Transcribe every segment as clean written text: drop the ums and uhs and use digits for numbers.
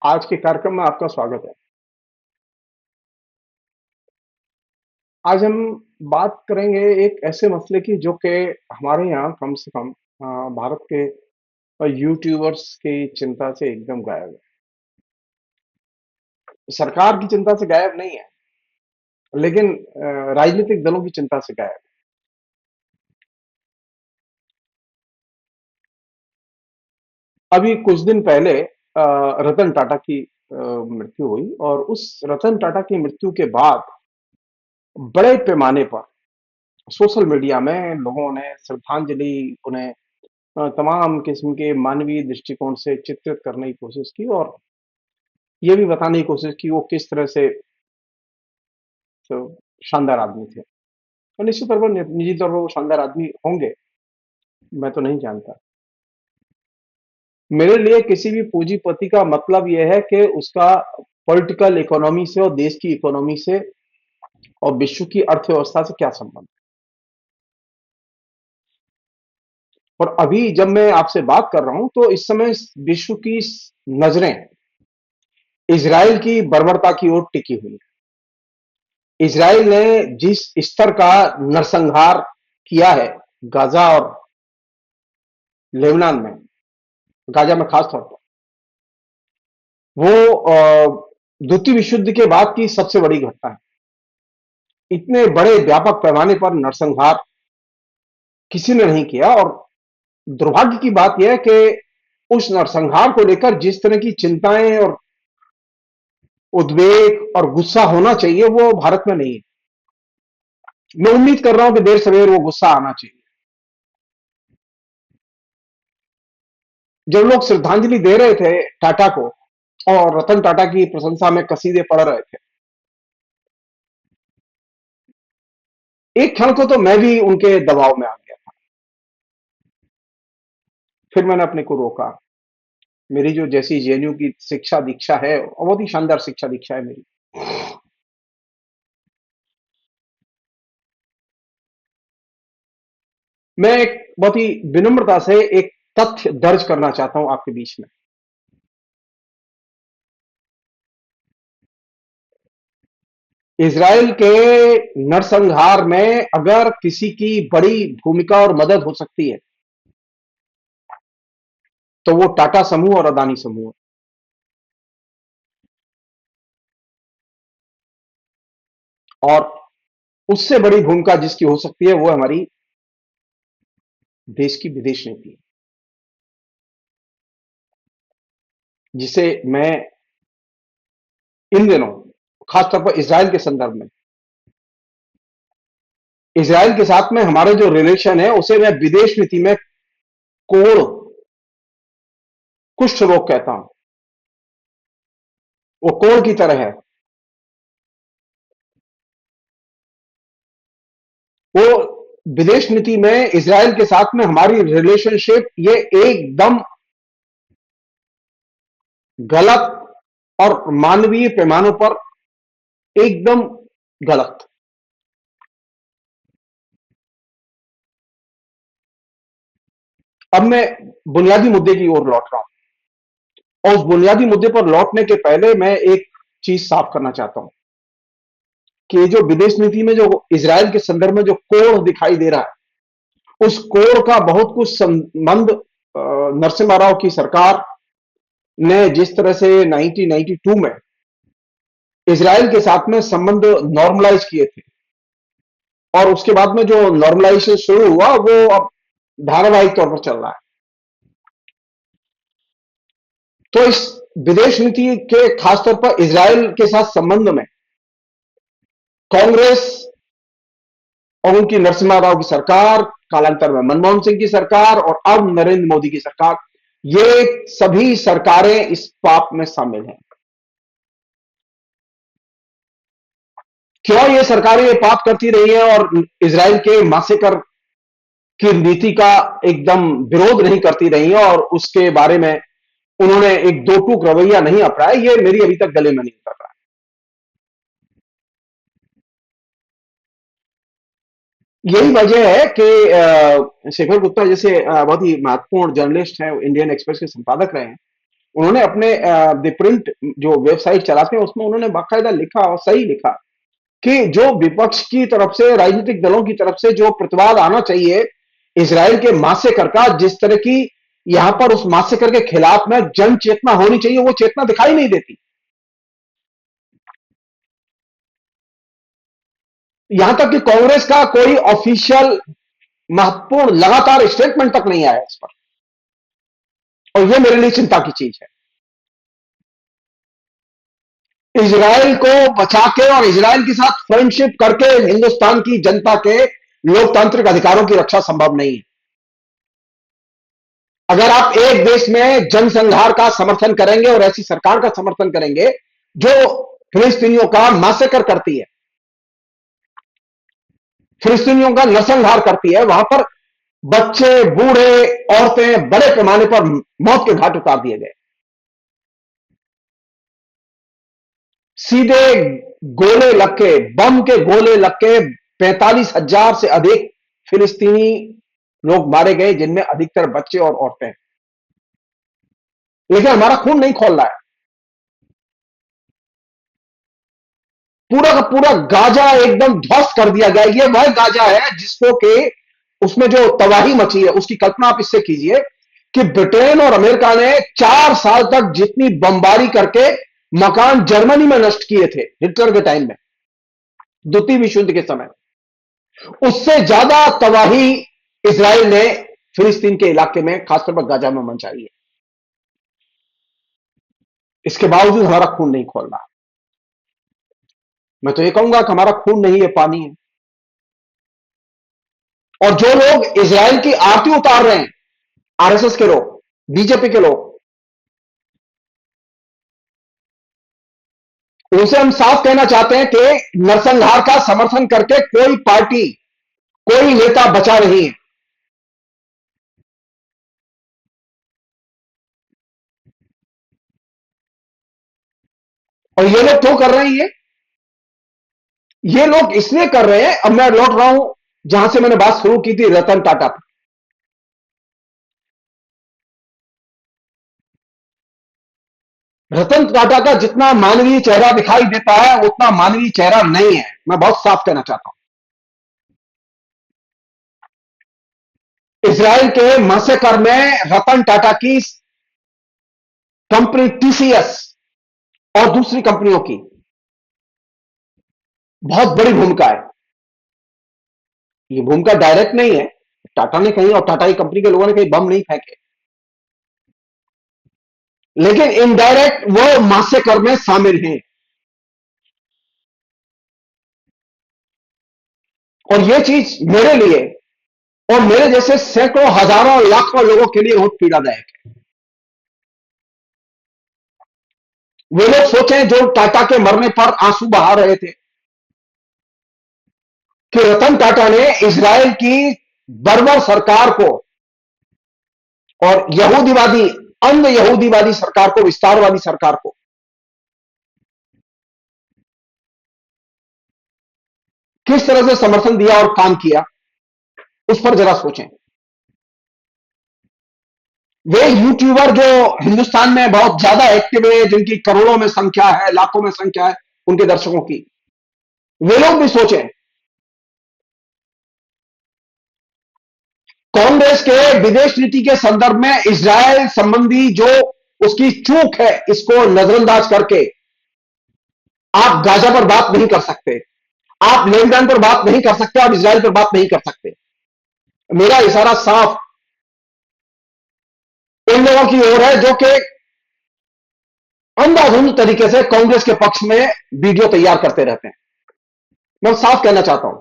आज के कार्यक्रम में आपका स्वागत है। आज हम बात करेंगे एक ऐसे मसले की जो कि हमारे यहाँ कम से कम भारत के यूट्यूबर्स की चिंता से एकदम गायब है। सरकार की चिंता से गायब नहीं है, लेकिन राजनीतिक दलों की चिंता से गायब है। अभी कुछ दिन पहले रतन टाटा की मृत्यु हुई और उस रतन टाटा की मृत्यु के बाद बड़े पैमाने पर सोशल मीडिया में लोगों ने श्रद्धांजलि उन्हें तमाम किस्म के मानवीय दृष्टिकोण से चित्रित करने की कोशिश की और ये भी बताने की कोशिश की वो किस तरह से तो शानदार आदमी थे। और निश्चित तौर पर निजी तौर पर वो शानदार आदमी होंगे, मैं तो नहीं जानता। मेरे लिए किसी भी पूंजीपति का मतलब ये है कि उसका पॉलिटिकल इकोनॉमी से और देश की इकोनॉमी से और विश्व की अर्थव्यवस्था से क्या संबंध है। और अभी जब मैं आपसे बात कर रहा हूं तो इस समय विश्व की नजरें इजराइल की बर्बरता की ओर टिकी हुई है। इजराइल ने जिस स्तर का नरसंहार किया है गाजा और लेबनान में, गाजा में खास तौर पर, वो द्वितीय विश्व युद्ध के बाद की सबसे बड़ी घटना है। इतने बड़े व्यापक पैमाने पर नरसंहार किसी ने नहीं किया और दुर्भाग्य की बात यह है कि उस नरसंहार को लेकर जिस तरह की चिंताएं और उद्वेग और गुस्सा होना चाहिए वो भारत में नहीं है। मैं उम्मीद कर रहा हूं कि देर सवेर वो गुस्सा आना चाहिए। जब लोग श्रद्धांजलि दे रहे थे टाटा को और रतन टाटा की प्रशंसा में कसीदे पढ़ रहे थे, एक क्षण को तो मैं भी उनके दबाव में आ गया था। फिर मैंने अपने को रोका। मेरी जो जैसी जेएनयू की शिक्षा दीक्षा है और बहुत ही शानदार शिक्षा दीक्षा है मेरी, मैं एक बहुत ही विनम्रता से एक तथ्य दर्ज करना चाहता हूं आपके बीच में। इजराइल के नरसंहार में अगर किसी की बड़ी भूमिका और मदद हो सकती है तो वो टाटा समूह और अदानी समूह है। और उससे बड़ी भूमिका जिसकी हो सकती है वो हमारी देश की विदेश नीति है, जिसे मैं इन दिनों खासतौर पर इसराइल के संदर्भ में, इसराइल के साथ में हमारे जो रिलेशन है उसे मैं विदेश नीति में कोण कुष्ठ रोग कहता हूं। वो कोण की तरह है। वो विदेश नीति में इसराइल के साथ में हमारी रिलेशनशिप ये एकदम गलत और मानवीय पैमानों पर एकदम गलत। अब मैं बुनियादी मुद्दे की ओर लौट रहा हूं और उस बुनियादी मुद्दे पर लौटने के पहले मैं एक चीज साफ करना चाहता हूं कि जो विदेश नीति में जो इसराइल के संदर्भ में जो कोण दिखाई दे रहा है उस कोण का बहुत कुछ संबंध नरसिम्हा राव की सरकार ने जिस तरह से 1992 में इसराइल के साथ में संबंध नॉर्मलाइज किए थे और उसके बाद में जो नॉर्मलाइजेशन शुरू हुआ वो अब धारावाहिक तौर पर चल रहा है। तो इस विदेश नीति के खासतौर पर इसराइल के साथ संबंध में कांग्रेस और उनकी नरसिम्हा राव की सरकार, कालांतर में मनमोहन सिंह की सरकार और अब नरेंद्र मोदी की सरकार, ये सभी सरकारें इस पाप में शामिल हैं। क्यों ये सरकारें ये पाप करती रही हैं और इसराइल के मासेकर की नीति का एकदम विरोध नहीं करती रही हैं और उसके बारे में उन्होंने एक दो टूक रवैया नहीं अपनाया, ये मेरी अभी तक गले में नहीं उतर रहा। यही वजह है कि शेखर गुप्ता जैसे बहुत ही महत्वपूर्ण जर्नलिस्ट हैं, इंडियन एक्सप्रेस के संपादक रहे हैं, उन्होंने अपने द प्रिंट जो वेबसाइट चलाते हैं उसमें उन्होंने बाकायदा लिखा और सही लिखा कि जो विपक्ष की तरफ से, राजनीतिक दलों की तरफ से जो प्रतिवाद आना चाहिए इजराइल के मासेकर का, जिस तरह की यहां पर उस मासेकर के खिलाफ में जन चेतना होनी चाहिए, वो चेतना दिखाई नहीं देती। यहां तक कि कांग्रेस का कोई ऑफिशियल महत्वपूर्ण लगातार स्टेटमेंट तक नहीं आया इस पर, और यह मेरे लिए चिंता की चीज है। इजराइल को बचा के और इजराइल के साथ फ्रेंडशिप करके हिंदुस्तान की जनता के लोकतांत्रिक अधिकारों की रक्षा संभव नहीं है। अगर आप एक देश में जनसंहार का समर्थन करेंगे और ऐसी सरकार का समर्थन करेंगे जो फिलिस्तीनियों का मासेकर करती है, फिलिस्तीनियों का नरसंहार करती है, वहां पर बच्चे, बूढ़े, औरतें बड़े पैमाने पर मौत के घाट उतार दिए गए। सीधे गोले लग के, बम के गोले लग के 45,000 से अधिक फिलिस्तीनी लोग मारे गए, जिनमें अधिकतर बच्चे और औरतें हैं। लेकिन हमारा खून नहीं खोल रहा है। पूरा का पूरा गाजा एकदम ध्वस्त कर दिया गया। ये वह गाजा है जिसको कि उसमें जो तबाही मची है उसकी कल्पना आप इससे कीजिए कि ब्रिटेन और अमेरिका ने 4 साल तक जितनी बमबारी करके मकान जर्मनी में नष्ट किए थे हिटलर के टाइम में, द्वितीय विश्व युद्ध के समय, उससे ज्यादा तबाही इसराइल ने फिलिस्तीन के इलाके में, खासतौर पर गाजा में मचाई है। इसके बावजूद हमारा खून नहीं खोल रहा। मैं तो ये कहूंगा कि हमारा खून नहीं है, पानी है। और जो लोग इजराइल की आरती उतार रहे हैं, आरएसएस के लोग, बीजेपी के लोग, उनसे हम साफ कहना चाहते हैं कि नरसंहार का समर्थन करके कोई पार्टी, कोई नेता बचा नहीं है। और ये लोग क्यों कर रहे हैं? ये लोग इसलिए कर रहे हैं, अब मैं लौट रहा हूं जहां से मैंने बात शुरू की थी, रतन टाटा पर। रतन टाटा का जितना मानवीय चेहरा दिखाई देता है उतना मानवीय चेहरा नहीं है। मैं बहुत साफ कहना चाहता हूं। इसराइल के मैसेकर में रतन टाटा की कंपनी टीसीएस और दूसरी कंपनियों की बहुत बड़ी भूमिका है। ये भूमिका डायरेक्ट नहीं है, टाटा ने कहीं और टाटा की कंपनी के लोगों ने कहीं बम नहीं फेंके, लेकिन इनडायरेक्ट वो मासेकर में शामिल हैं। और ये चीज मेरे लिए और मेरे जैसे सैकड़ों, हजारों, लाखों लोगों के लिए बहुत पीड़ादायक है। वे लोग सोचें जो टाटा के मरने पर आंसू बहा रहे थे कि रतन टाटा ने इजराइल की बर्बर सरकार को और यहूदीवादी, अंध यहूदीवादी सरकार को, विस्तारवादी सरकार को किस तरह से समर्थन दिया और काम किया, उस पर जरा सोचें। वे यूट्यूबर जो हिंदुस्तान में बहुत ज्यादा एक्टिव है, जिनकी करोड़ों में संख्या है, लाखों में संख्या है उनके दर्शकों की, वे लोग भी सोचें। कांग्रेस के विदेश नीति के संदर्भ में इजराइल संबंधी जो उसकी चूक है, इसको नजरअंदाज करके आप गाजा पर बात नहीं कर सकते, आप लेबनान पर बात नहीं कर सकते, आप इजराइल पर बात नहीं कर सकते। मेरा इशारा साफ उन लोगों की ओर है जो कि अंधाधुंध तरीके से कांग्रेस के पक्ष में वीडियो तैयार करते रहते हैं। मैं साफ कहना चाहता हूं,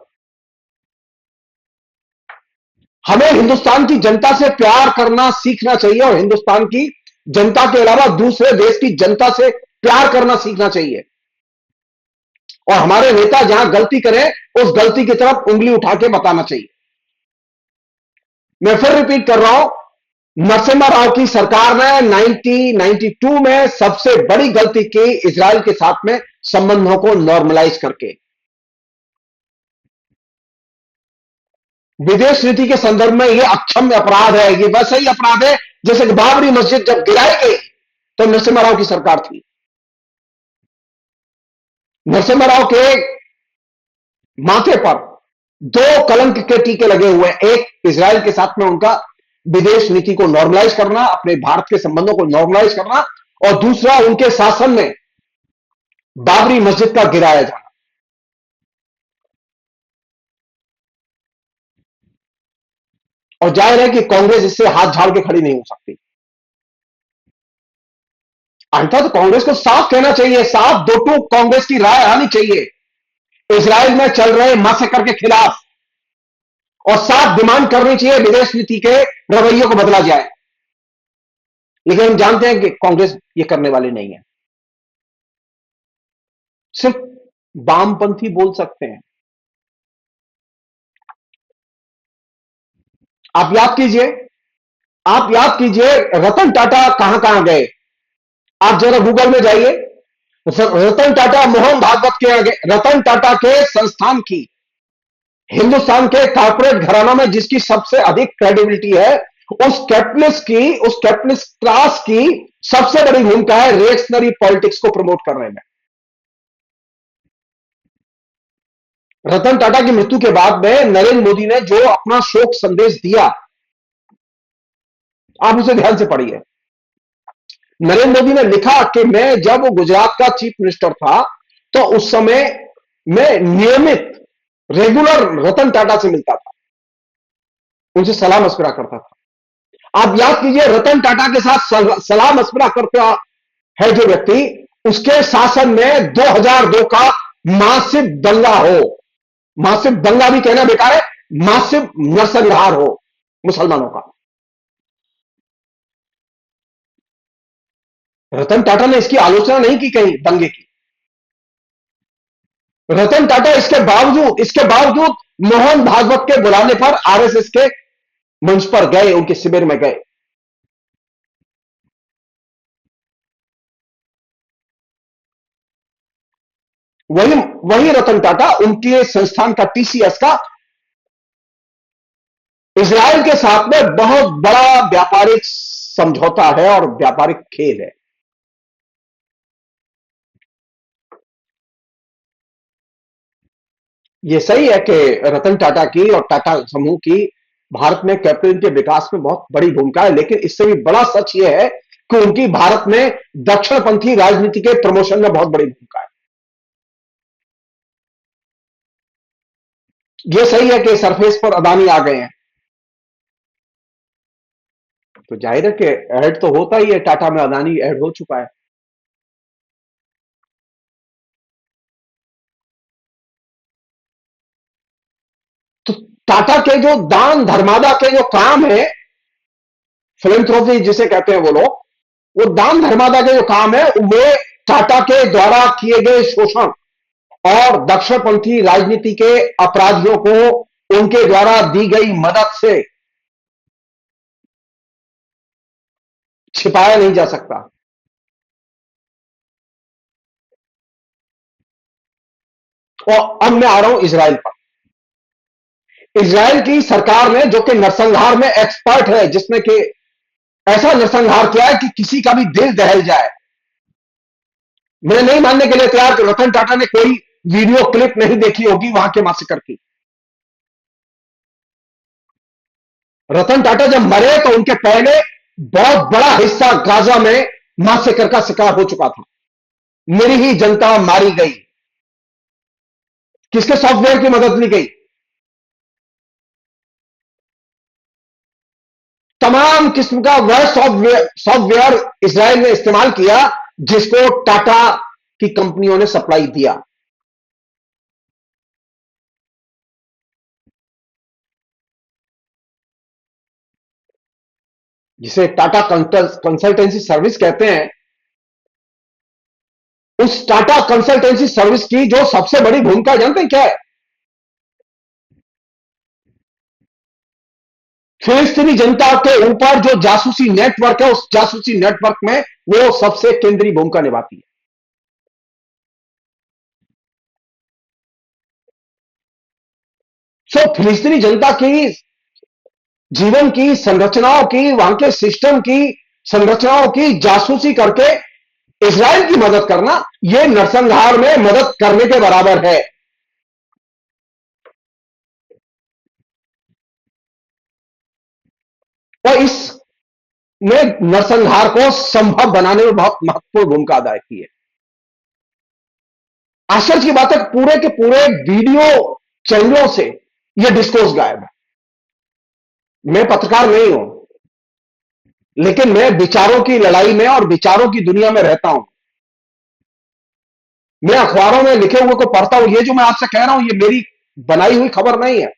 हमें हिंदुस्तान की जनता से प्यार करना सीखना चाहिए और हिंदुस्तान की जनता के अलावा दूसरे देश की जनता से प्यार करना सीखना चाहिए। और हमारे नेता जहां गलती करें उस गलती की तरफ उंगली उठा के बताना चाहिए। मैं फिर रिपीट कर रहा हूं, नरसिम्हा राव की सरकार ने 1992 में सबसे बड़ी गलती की इजराइल के साथ में संबंधों को नॉर्मलाइज करके। विदेश नीति के संदर्भ में यह अक्षम्य अपराध है। यह वैसा ही अपराध है जैसे कि बाबरी मस्जिद जब गिराई गई तो नरसिम्हा राव की सरकार थी। नरसिम्हा राव के माथे पर दो कलंक के टीके लगे हुए हैं। एक, इजराइल के साथ में उनका विदेश नीति को नॉर्मलाइज करना, अपने भारत के संबंधों को नॉर्मलाइज करना, और दूसरा, उनके शासन में बाबरी मस्जिद का गिराया जाना। और जाहिर है कि कांग्रेस इससे हाथ झाड़ के खड़ी नहीं हो सकती। अंततः तो कांग्रेस को साफ कहना चाहिए, साफ दो टूक कांग्रेस की राय आनी चाहिए इजराइल में चल रहे मैसेकर के खिलाफ, और साफ डिमांड करनी चाहिए विदेश नीति के रवैये को बदला जाए। लेकिन हम जानते हैं कि कांग्रेस ये करने वाली नहीं है। सिर्फ वामपंथी बोल सकते हैं। आप याद कीजिए, आप याद कीजिए रतन टाटा कहां कहां गए। आप जरा गूगल में जाइए, रतन टाटा मोहन भागवत के आगे, रतन टाटा के संस्थान की, हिंदुस्तान के कॉर्पोरेट घरानों में जिसकी सबसे अधिक क्रेडिबिलिटी है, उस कैपिटलिस्ट क्लास की सबसे बड़ी भूमिका है रिएक्शनरी पॉलिटिक्स को प्रमोट करने में। रतन टाटा की मृत्यु के बाद में नरेंद्र मोदी ने जो अपना शोक संदेश दिया, आप उसे ध्यान से पढ़िए। नरेंद्र मोदी ने लिखा कि मैं जब गुजरात का चीफ मिनिस्टर था, तो उस समय मैं नियमित, रेगुलर रतन टाटा से मिलता था, उनसे सलाह मशवरा करता था। आप याद कीजिए, रतन टाटा के साथ सलाह मशवरा करता है जो व्यक्ति, उसके शासन में 2002 का मासिव दंगा हो, मासिव दंगा भी कहना बेकार है, मासिव नरसंहार हो मुसलमानों का। रतन टाटा ने इसकी आलोचना नहीं की कहीं दंगे की। रतन टाटा इसके बावजूद मोहन भागवत के बुलाने पर आरएसएस के मंच पर गए, उनके शिविर में गए। वही वही रतन टाटा उनके संस्थान का, टीसीएस का, इजराइल के साथ में बहुत बड़ा व्यापारिक समझौता है और व्यापारिक खेल है। यह सही है कि रतन टाटा की और टाटा समूह की भारत में कैपिटल के विकास में बहुत बड़ी भूमिका है, लेकिन इससे भी बड़ा सच यह है कि उनकी भारत में दक्षिणपंथी राजनीति के प्रमोशन में बहुत बड़ी भूमिका है। यह सही है कि सरफेस पर अदानी आ गए हैं, तो जाहिर है कि ऐड तो होता ही है, टाटा में अदानी ऐड हो चुका है। तो टाटा के जो दान धर्मादा के जो काम है, फिलेंथ्रोपी जिसे कहते हैं वो लोग, वो दान धर्मादा के जो काम है, वे टाटा के द्वारा किए गए शोषण और दक्षिणपंथी राजनीति के अपराधियों को उनके द्वारा दी गई मदद से छिपाया नहीं जा सकता। और अब मैं आ रहा हूं इसराइल पर। इसराइल की सरकार ने, जो कि नरसंहार में एक्सपर्ट है, जिसने कि ऐसा नरसंहार किया है कि किसी का भी दिल दहल जाए। मैं नहीं मानने के लिए तैयार कि रतन टाटा ने कोई वीडियो क्लिप नहीं देखी होगी वहां के मासिकर की। रतन टाटा जब मरे तो उनके पहले बहुत बड़ा हिस्सा गाजा में मासेकर का शिकार हो चुका था। मेरी ही जनता मारी गई। किसके सॉफ्टवेयर की मदद ली गई? तमाम किस्म का वह सॉफ्टवेयर इसराइल ने इस्तेमाल किया जिसको टाटा की कंपनियों ने सप्लाई दिया। जिसे टाटा कंसल्टेंसी सर्विस कहते हैं, उस टाटा कंसल्टेंसी सर्विस की जो सबसे बड़ी भूमिका जानते हैं क्या है? फिलिस्तीनी जनता के ऊपर जो जासूसी नेटवर्क है, उस जासूसी नेटवर्क में वो सबसे केंद्रीय भूमिका निभाती है। सो फिलिस्तीनी जनता की जीवन की संरचनाओं की, वहां के सिस्टम की संरचनाओं की जासूसी करके इजराइल की मदद करना, यह नरसंहार में मदद करने के बराबर है। और इसने नरसंहार को संभव बनाने में बहुत महत्वपूर्ण भूमिका अदा की है। आश्चर्य की बात है, पूरे के पूरे वीडियो चैनलों से यह डिस्कोर्स गायब है। मैं पत्रकार नहीं हूं, लेकिन मैं विचारों की लड़ाई में और विचारों की दुनिया में रहता हूं। मैं अखबारों में लिखे हुए को पढ़ता हूं। ये जो मैं आपसे कह रहा हूं, ये मेरी बनाई हुई खबर नहीं है।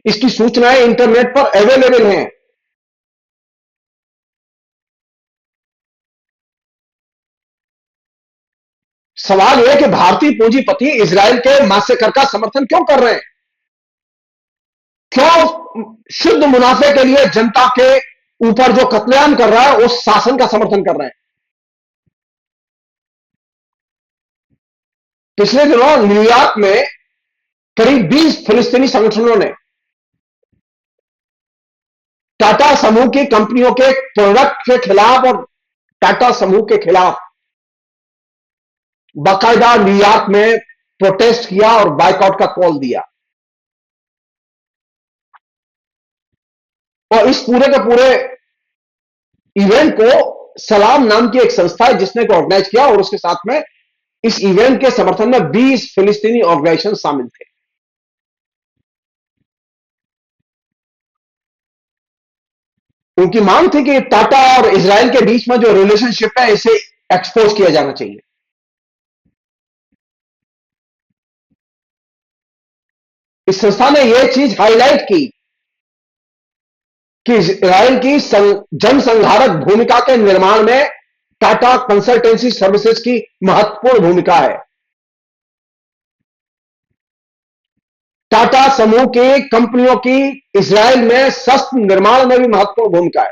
इसकी सूचनाएं इंटरनेट पर अवेलेबल हैं। सवाल यह है कि भारतीय पूंजीपति इजराइल के मास्सेकर का समर्थन क्यों कर रहे हैं? क्यों शुद्ध मुनाफे के लिए जनता के ऊपर जो कत्लेआम कर रहा है उस शासन का समर्थन कर रहे हैं? पिछले दिनों न्यूयॉर्क में करीब 20 फिलिस्तीनी संगठनों ने टाटा समूह की कंपनियों के प्रोडक्ट के खिलाफ और टाटा समूह के खिलाफ बाकायदा न्यूयॉर्क में प्रोटेस्ट किया और बायकॉट का कॉल दिया। और इस पूरे के पूरे इवेंट को सलाम नाम की एक संस्था है जिसने ऑर्गेनाइज किया, और उसके साथ में इस इवेंट के समर्थन में 20 फिलिस्तीनी ऑर्गेनाइजेशन शामिल थे। उनकी मांग थी कि टाटा और इजराइल के बीच में जो रिलेशनशिप है इसे एक्सपोज किया जाना चाहिए। इस संस्था ने यह चीज हाईलाइट की कि इजराइल की जनसंहारक भूमिका के निर्माण में टाटा कंसल्टेंसी सर्विसेज की महत्वपूर्ण भूमिका है। टाटा समूह की कंपनियों की इजराइल में शस्त्र निर्माण में भी महत्वपूर्ण भूमिका है।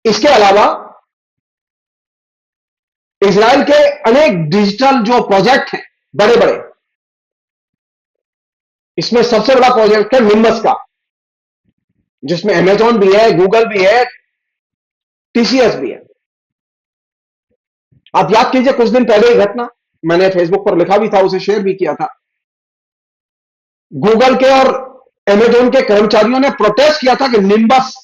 इसके अलावा इजराइल के अनेक डिजिटल जो प्रोजेक्ट हैं बड़े बड़े, इसमें सबसे बड़ा प्रोजेक्ट है निम्बस का, जिसमें अमेजॉन भी है, गूगल भी है, टीसीएस भी है। आप याद कीजिए कुछ दिन पहले ही घटना, मैंने फेसबुक पर लिखा भी था, उसे शेयर भी किया था। गूगल के और अमेजॉन के कर्मचारियों ने प्रोटेस्ट किया था कि निम्बस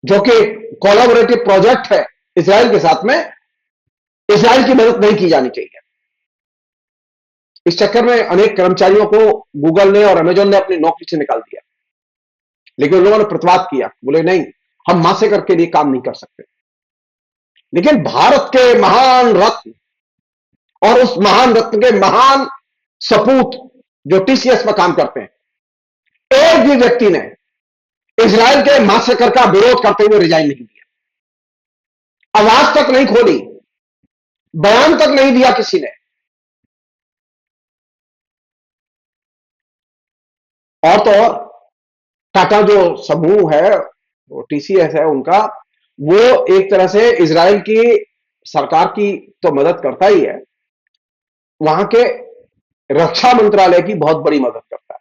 जो कि कोलैबोरेटिव प्रोजेक्ट है इजराइल के साथ में, इजराइल की मदद नहीं की जानी चाहिए। इस चक्कर में अनेक कर्मचारियों को गूगल ने और अमेजॉन ने अपनी नौकरी से निकाल दिया। लेकिन उन लोगों ने प्रतिवाद किया, बोले नहीं, हम मासेकर के लिए काम नहीं कर सकते। लेकिन भारत के महान रत्न और उस महान रत्न के महान सपूत जो टीसीएस में काम करते हैं, एक भी व्यक्ति ने इजराइल के मासेकर का विरोध करते हुए रिजाइन नहीं दिया, आवाज तक नहीं खोली, बयान तक नहीं दिया किसी ने। और तो और टाटा जो समूह है, वो टीसीएस है उनका, वो एक तरह से इजराइल की सरकार की तो मदद करता ही है, वहां के रक्षा मंत्रालय की बहुत बड़ी मदद करता है।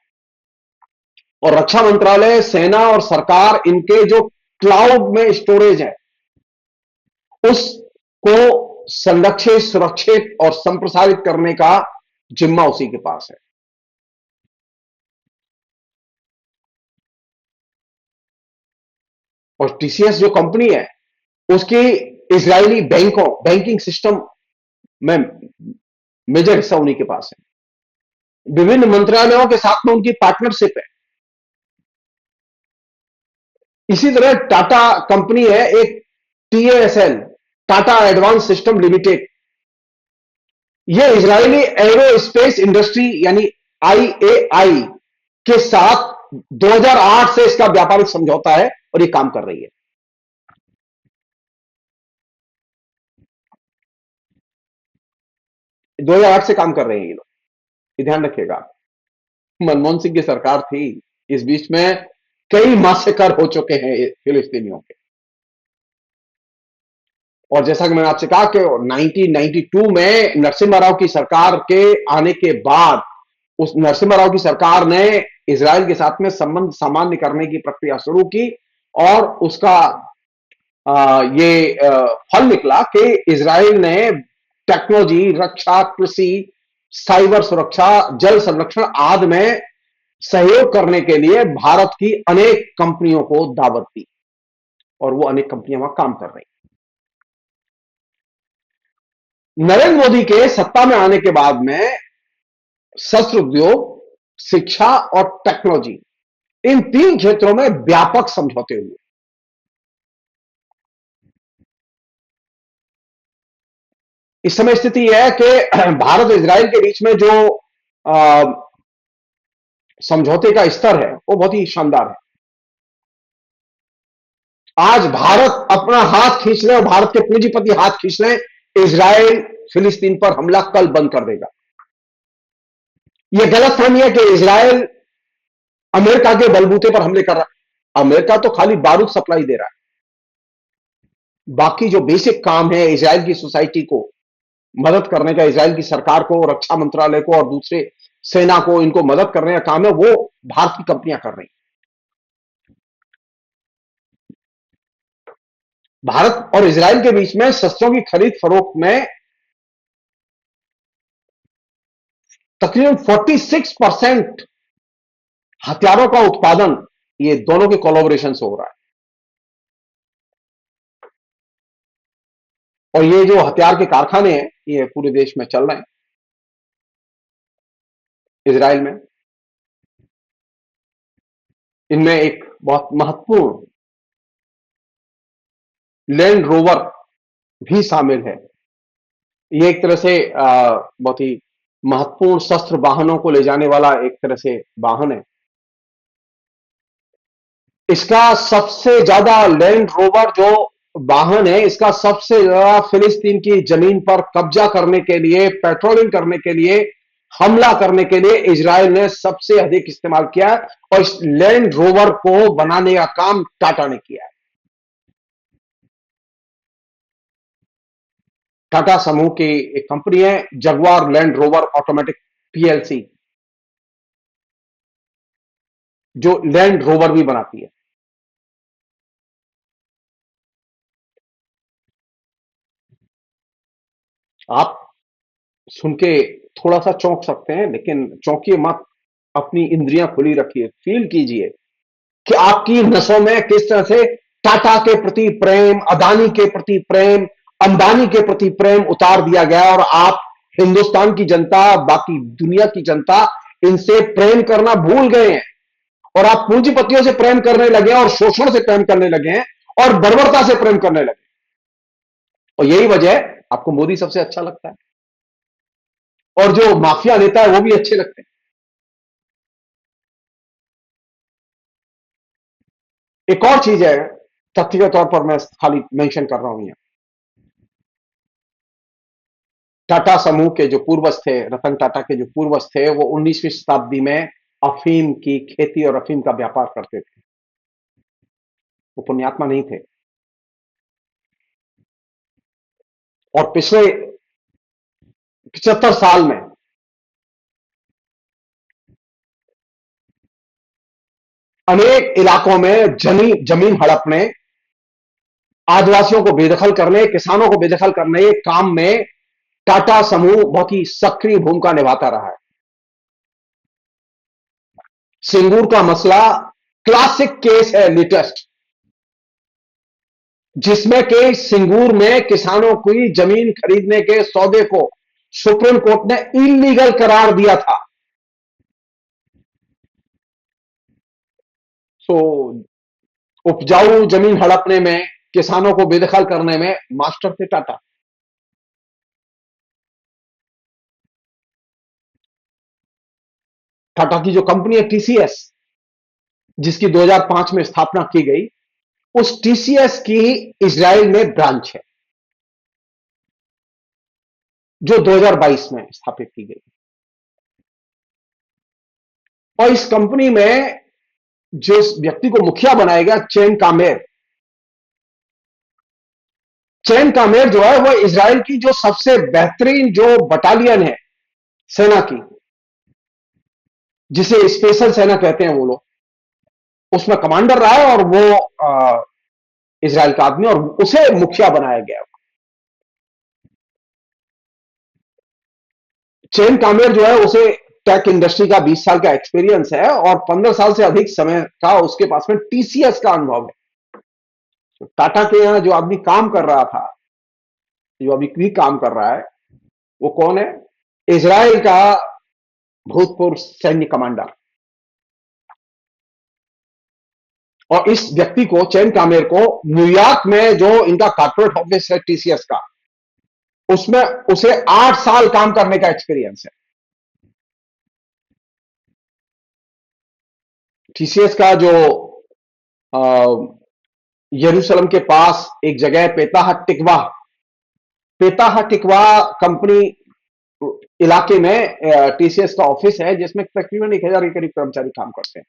और रक्षा मंत्रालय, सेना और सरकार, इनके जो क्लाउड में स्टोरेज है उसको संरक्षित, सुरक्षित और संप्रसारित करने का जिम्मा उसी के पास है। और टीसीएस जो कंपनी है उसकी इजरायली बैंकिंग सिस्टम में मेजर हिस्सा उन्हीं के पास है। विभिन्न मंत्रालयों के साथ में उनकी पार्टनरशिप है। इसी तरह टाटा कंपनी है एक, TASL, Tata advance system limited, यह इजरायली एरोस्पेस इंडस्ट्री यानी आईएआई के साथ 2008 से इसका व्यापारिक समझौता है और यह काम कर रही है। दो 2008 से काम कर रहे हैं ये लोग, ये ध्यान रखिएगा। मनमोहन सिंह की सरकार थी, इस बीच में कई मास्सेकर हो चुके हैं फिलिस्तीनियों के। और जैसा कि मैंने आपसे कहा कि 1992 में नरसिम्हा राव की सरकार के आने के बाद उस नरसिम्हा राव की सरकार ने इजराइल के साथ में संबंध सामान्य करने की प्रक्रिया शुरू की और उसका ये फल निकला कि इजराइल ने टेक्नोलॉजी, रक्षा, कृषि, साइबर सुरक्षा, जल संरक्षण आदि में सहयोग करने के लिए भारत की अनेक कंपनियों को दावत दी और वो अनेक कंपनियां वहां काम कर रही। नरेंद्र मोदी के सत्ता में आने के बाद में शस्त्र उद्योग, शिक्षा और टेक्नोलॉजी, इन तीन क्षेत्रों में व्यापक समझौते हुए। इस समय स्थिति यह है कि भारत और इजराइल के बीच में जो समझौते का स्तर है वो बहुत ही शानदार है। आज भारत अपना हाथ खींच ले और भारत के पूंजीपति हाथ खींच लें, इजराइल फिलिस्तीन पर हमला कल बंद कर देगा। यह गलतफहमी है कि इजराइल अमेरिका के बलबूते पर हमले कर रहा है। अमेरिका तो खाली बारूद सप्लाई दे रहा है, बाकी जो बेसिक काम है इजराइल की सोसाइटी को मदद करने का, इजराइल की सरकार को, रक्षा मंत्रालय को और दूसरे सेना को, इनको मदद करने का काम है, वो भारत की कंपनियां कर रही हैं। भारत और इजराइल के बीच में शस्त्रों की खरीद फरोख्त में तकरीबन 46% हथियारों का उत्पादन ये दोनों के कोलैबोरेशन से हो रहा है। और ये जो हथियार के कारखाने हैं ये पूरे देश में चल रहे हैं, इजराइल में। इनमें एक बहुत महत्वपूर्ण लैंड रोवर भी शामिल है। ये एक तरह से बहुत ही महत्वपूर्ण शस्त्र वाहनों को ले जाने वाला एक तरह से वाहन है। इसका सबसे ज्यादा लैंड रोवर जो वाहन है, इसका सबसे ज्यादा फिलिस्तीन की जमीन पर कब्जा करने के लिए, पेट्रोलिंग करने के लिए, हमला करने के लिए इजराइल ने सबसे अधिक इस्तेमाल किया है और इस लैंड रोवर को बनाने का काम टाटा ने किया है। टाटा समूह की एक कंपनी है Jaguar land rover automatic PLC, जो लैंड रोवर भी बनाती है। आप सुन के थोड़ा सा चौंक सकते हैं, लेकिन चौंकिए मत, अपनी इंद्रियां खुली रखिए, फील कीजिए कि आपकी नसों में किस तरह से टाटा के प्रति प्रेम, अदानी के प्रति प्रेम, अंबानी के प्रति प्रेम उतार दिया गया और आप हिंदुस्तान की जनता, बाकी दुनिया की जनता इनसे प्रेम करना भूल गए हैं और आप पूंजीपतियों से प्रेम करने लगे हैं और शोषण से प्रेम करने लगे हैं और बर्बरता से प्रेम करने लगे। और यही वजह है आपको मोदी सबसे अच्छा लगता है और जो माफिया नेता है वो भी अच्छे लगते हैं। एक और चीज है, तथ्य के तौर पर मैं खाली मेंशन कर रहा हूं यहां, टाटा समूह के जो पूर्वज थे, रतन टाटा के जो पूर्वज थे, वो 19वीं शताब्दी में अफीम की खेती और अफीम का व्यापार करते थे। वो पुण्यात्मा नहीं थे और पिछले 75 साल में अनेक इलाकों में जमीन हड़पने, आदिवासियों को बेदखल करने, किसानों को बेदखल करने के काम में टाटा समूह बहुत ही सक्रिय भूमिका निभाता रहा है। सिंगूर का मसला क्लासिक केस है, लेटेस्ट, जिसमें कि सिंगूर में किसानों की जमीन खरीदने के सौदे को सुप्रीम कोर्ट ने इलीगल करार दिया था। सो उपजाऊ जमीन हड़पने में, किसानों को बेदखल करने में मास्टर थे टाटा। टाटा की जो कंपनी है टीसीएस, जिसकी 2005 में स्थापना की गई, उस टीसीएस की इजराइल में ब्रांच है जो 2022 में स्थापित की गई। और इस कंपनी में जिस व्यक्ति को मुखिया बनाया गया, चैन कामेर जो है वह इजराइल की जो सबसे बेहतरीन जो बटालियन है सेना की, जिसे स्पेशल सेना कहते हैं वो लोग, उसमें कमांडर रहा है, और वो इजराइल का आदमी, और उसे मुखिया बनाया गया। चेन कामेर जो है, उसे टेक इंडस्ट्री का 20 साल का एक्सपीरियंस है, और 15 साल से अधिक समय का उसके पास में टीसीएस का अनुभव है। तो टाटा के यहां जो आदमी काम कर रहा था, जो अभी भी काम कर रहा है, वो कौन है? इजराइल का भूतपूर्व सैन्य कमांडर। और इस व्यक्ति को, चैन कामेर को, न्यूयॉर्क में जो इनका कॉर्पोरेट ऑफिस है टीसीएस का, उसमें उसे 8 साल काम करने का एक्सपीरियंस है। टीसीएस का जो यरूशलेम के पास एक जगह है, पेताह टिकवा कंपनी इलाके में टीसीएस का ऑफिस है, जिसमें तकरीबन 1,000 के करीब कर्मचारी काम करते हैं।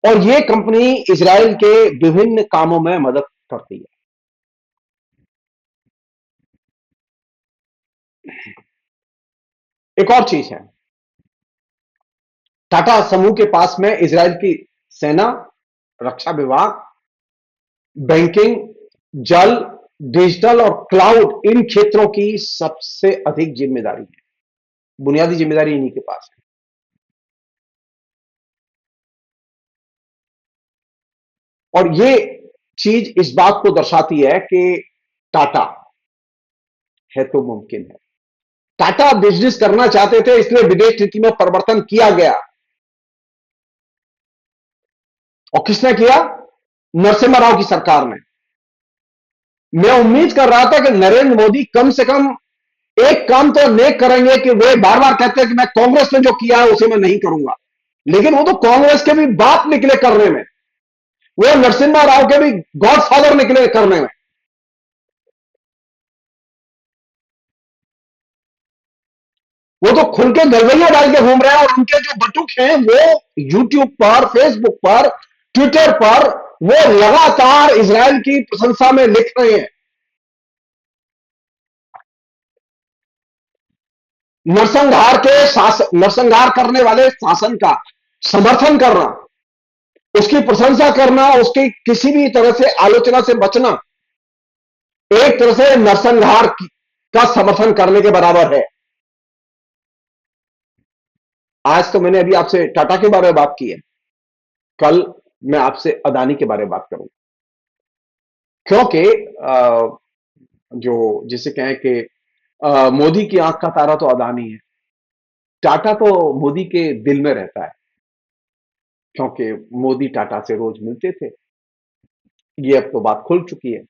और यह कंपनी इजराइल के विभिन्न कामों में मदद करती है। एक और चीज है, टाटा समूह के पास में इजराइल की सेना, रक्षा विभाग, बैंकिंग, जल, डिजिटल और क्लाउड, इन क्षेत्रों की सबसे अधिक जिम्मेदारी है। बुनियादी जिम्मेदारी इन्हीं के पास है। और ये चीज इस बात को दर्शाती है कि टाटा है तो मुमकिन है। टाटा बिजनेस करना चाहते थे, इसलिए विदेश नीति में परिवर्तन किया गया। और किसने किया? नरसिम्हा राव की सरकार ने। मैं उम्मीद कर रहा था कि नरेंद्र मोदी कम से कम एक काम तो नेक करेंगे, कि वे बार बार कहते हैं कि मैं कांग्रेस ने जो किया है उसे मैं नहीं करूंगा, लेकिन वो तो कांग्रेस के भी बाप निकले करने में, वो नरसिम्हा राव के भी गॉडफादर निकले करने में। वो तो खुल के गलवैया डाल के घूम रहे हैं, और उनके जो बटुक हैं वो यूट्यूब पर, फेसबुक पर, ट्विटर पर, वो लगातार इजराइल की प्रशंसा में लिख रहे हैं। नरसंहार करने वाले शासन का समर्थन करना, उसकी प्रशंसा करना, उसकी किसी भी तरह से आलोचना से बचना, एक तरह से नरसंहार का समर्थन करने के बराबर है। आज तो मैंने अभी आपसे टाटा के बारे में बात की है, कल मैं आपसे अदानी के बारे में बात करूंगा। क्योंकि जो जिसे कहें कि मोदी की आंख का तारा तो अदानी है, टाटा तो मोदी के दिल में रहता है, क्योंकि मोदी टाटा से रोज मिलते थे। ये अब तो बात खुल चुकी है,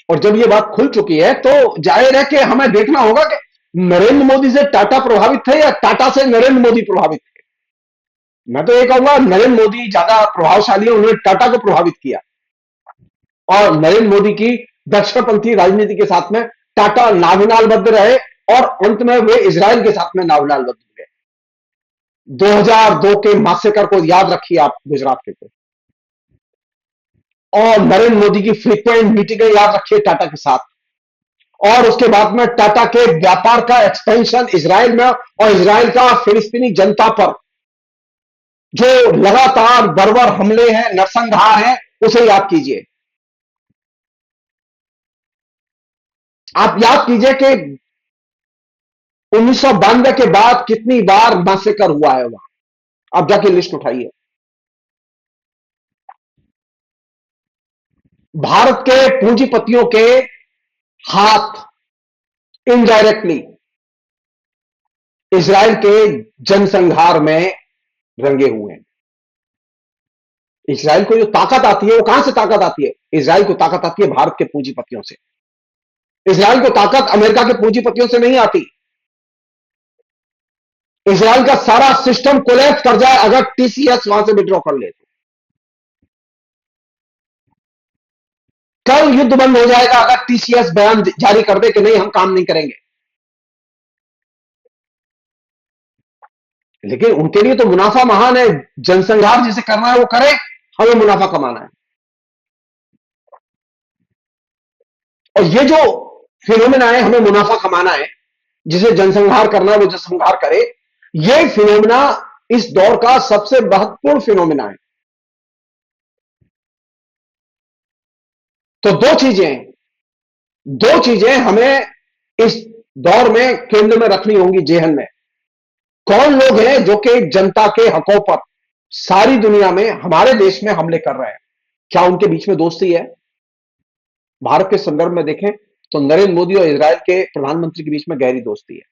और जब ये बात खुल चुकी है तो जाहिर है कि हमें देखना होगा कि नरेंद्र मोदी से टाटा प्रभावित थे या टाटा से नरेंद्र मोदी प्रभावित थे। मैं तो ये कहूंगा नरेंद्र मोदी ज्यादा प्रभावशाली है, उन्होंने टाटा को प्रभावित किया, और नरेंद्र मोदी की दक्षिणपंथी राजनीति के साथ में टाटा नाभिनालबद्ध रहे, और अंत में वे इजराइल के साथ में नाभिनालबद्ध हो गए। 2002 के मासेकर को याद रखिए आप, गुजरात के को। और नरेंद्र मोदी की फ्रीक्वेंट मीटिंगें याद रखिए टाटा के साथ, और उसके बाद में टाटा के व्यापार का एक्सपेंशन इजराइल में, और इजराइल का फिलिस्तीनी जनता पर जो लगातार बर्बर हमले हैं, नरसंहार हैं, उसे याद कीजिए। आप याद कीजिए कि 1992 के बाद कितनी बार मैसेकर हुआ है वहां, आप जाके लिस्ट उठाइए। भारत के पूंजीपतियों के हाथ इनडायरेक्टली इजराइल के जनसंहार में रंगे हुए हैं। इजराइल को जो ताकत आती है, वो कहां से ताकत आती है? इजराइल को ताकत आती है भारत के पूंजीपतियों से। इजराइल को ताकत अमेरिका के पूंजीपतियों से नहीं आती। इजराइल का सारा सिस्टम कोलैप्स कर जाए अगर टीसीएस वहां से विड्रॉ कर ले, तो कल युद्ध बंद हो जाएगा अगर टीसीएस बयान जारी कर दे कि नहीं, हम काम नहीं करेंगे। लेकिन उनके लिए तो मुनाफा महान है, जनसंहार जिसे करना है वो करे, हमें मुनाफा कमाना है। और ये जो फिनोमेना है, हमें मुनाफा कमाना है, जिसे जनसंहार करना है वो जनसंहार करे, ये फिनोमिना इस दौर का सबसे महत्वपूर्ण फिनोमिना है। तो दो चीजें हमें इस दौर में केंद्र में रखनी होंगी, जेहन में। कौन लोग हैं जो कि जनता के हकों पर सारी दुनिया में, हमारे देश में हमले कर रहे हैं? क्या उनके बीच में दोस्ती है? भारत के संदर्भ में देखें तो नरेंद्र मोदी और इजरायल के प्रधानमंत्री के बीच में गहरी दोस्ती है।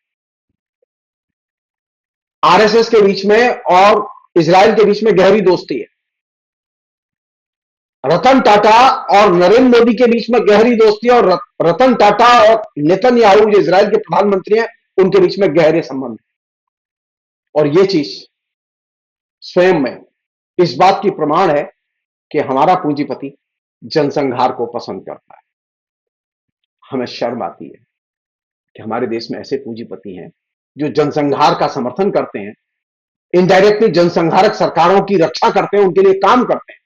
आरएसएस के बीच में और इजरायल के बीच में गहरी दोस्ती है। रतन टाटा और नरेंद्र मोदी के बीच में गहरी दोस्ती है, और रतन टाटा और नेतन्याहू जो इजरायल के प्रधानमंत्री हैं, उनके बीच में गहरे संबंध है। और यह चीज स्वयं में इस बात की प्रमाण है कि हमारा पूंजीपति जनसंहार को पसंद करता है। हमें शर्म आती है कि हमारे देश में ऐसे पूंजीपति हैं जो जनसंहार का समर्थन करते हैं, इनडायरेक्टली जनसंहारक सरकारों की रक्षा करते हैं, उनके लिए काम करते हैं।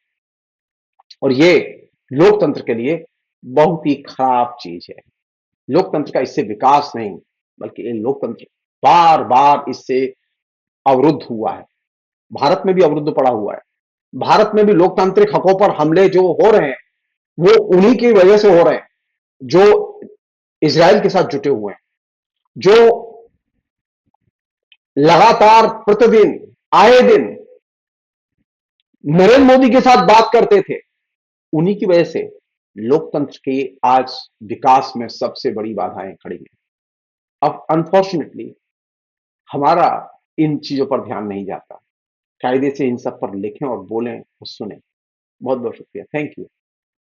और ये लोकतंत्र के लिए बहुत ही खराब चीज है। लोकतंत्र का इससे विकास नहीं, बल्कि ये लोकतंत्र बार बार इससे अवरुद्ध हुआ है। भारत में भी अवरुद्ध पड़ा हुआ है। भारत में भी लोकतांत्रिक हकों पर हमले जो हो रहे हैं, वो उन्हीं की वजह से हो रहे हैं जो इजराइल के साथ जुटे हुए हैं, जो लगातार प्रतिदिन आए दिन नरेंद्र मोदी के साथ बात करते थे। उन्हीं की वजह से लोकतंत्र के आज विकास में सबसे बड़ी बाधाएं खड़ी हैं। अब अनफॉर्चुनेटली हमारा इन चीजों पर ध्यान नहीं जाता। कायदे से इन सब पर लिखें और बोलें और सुने। बहुत बहुत शुक्रिया। Thank you.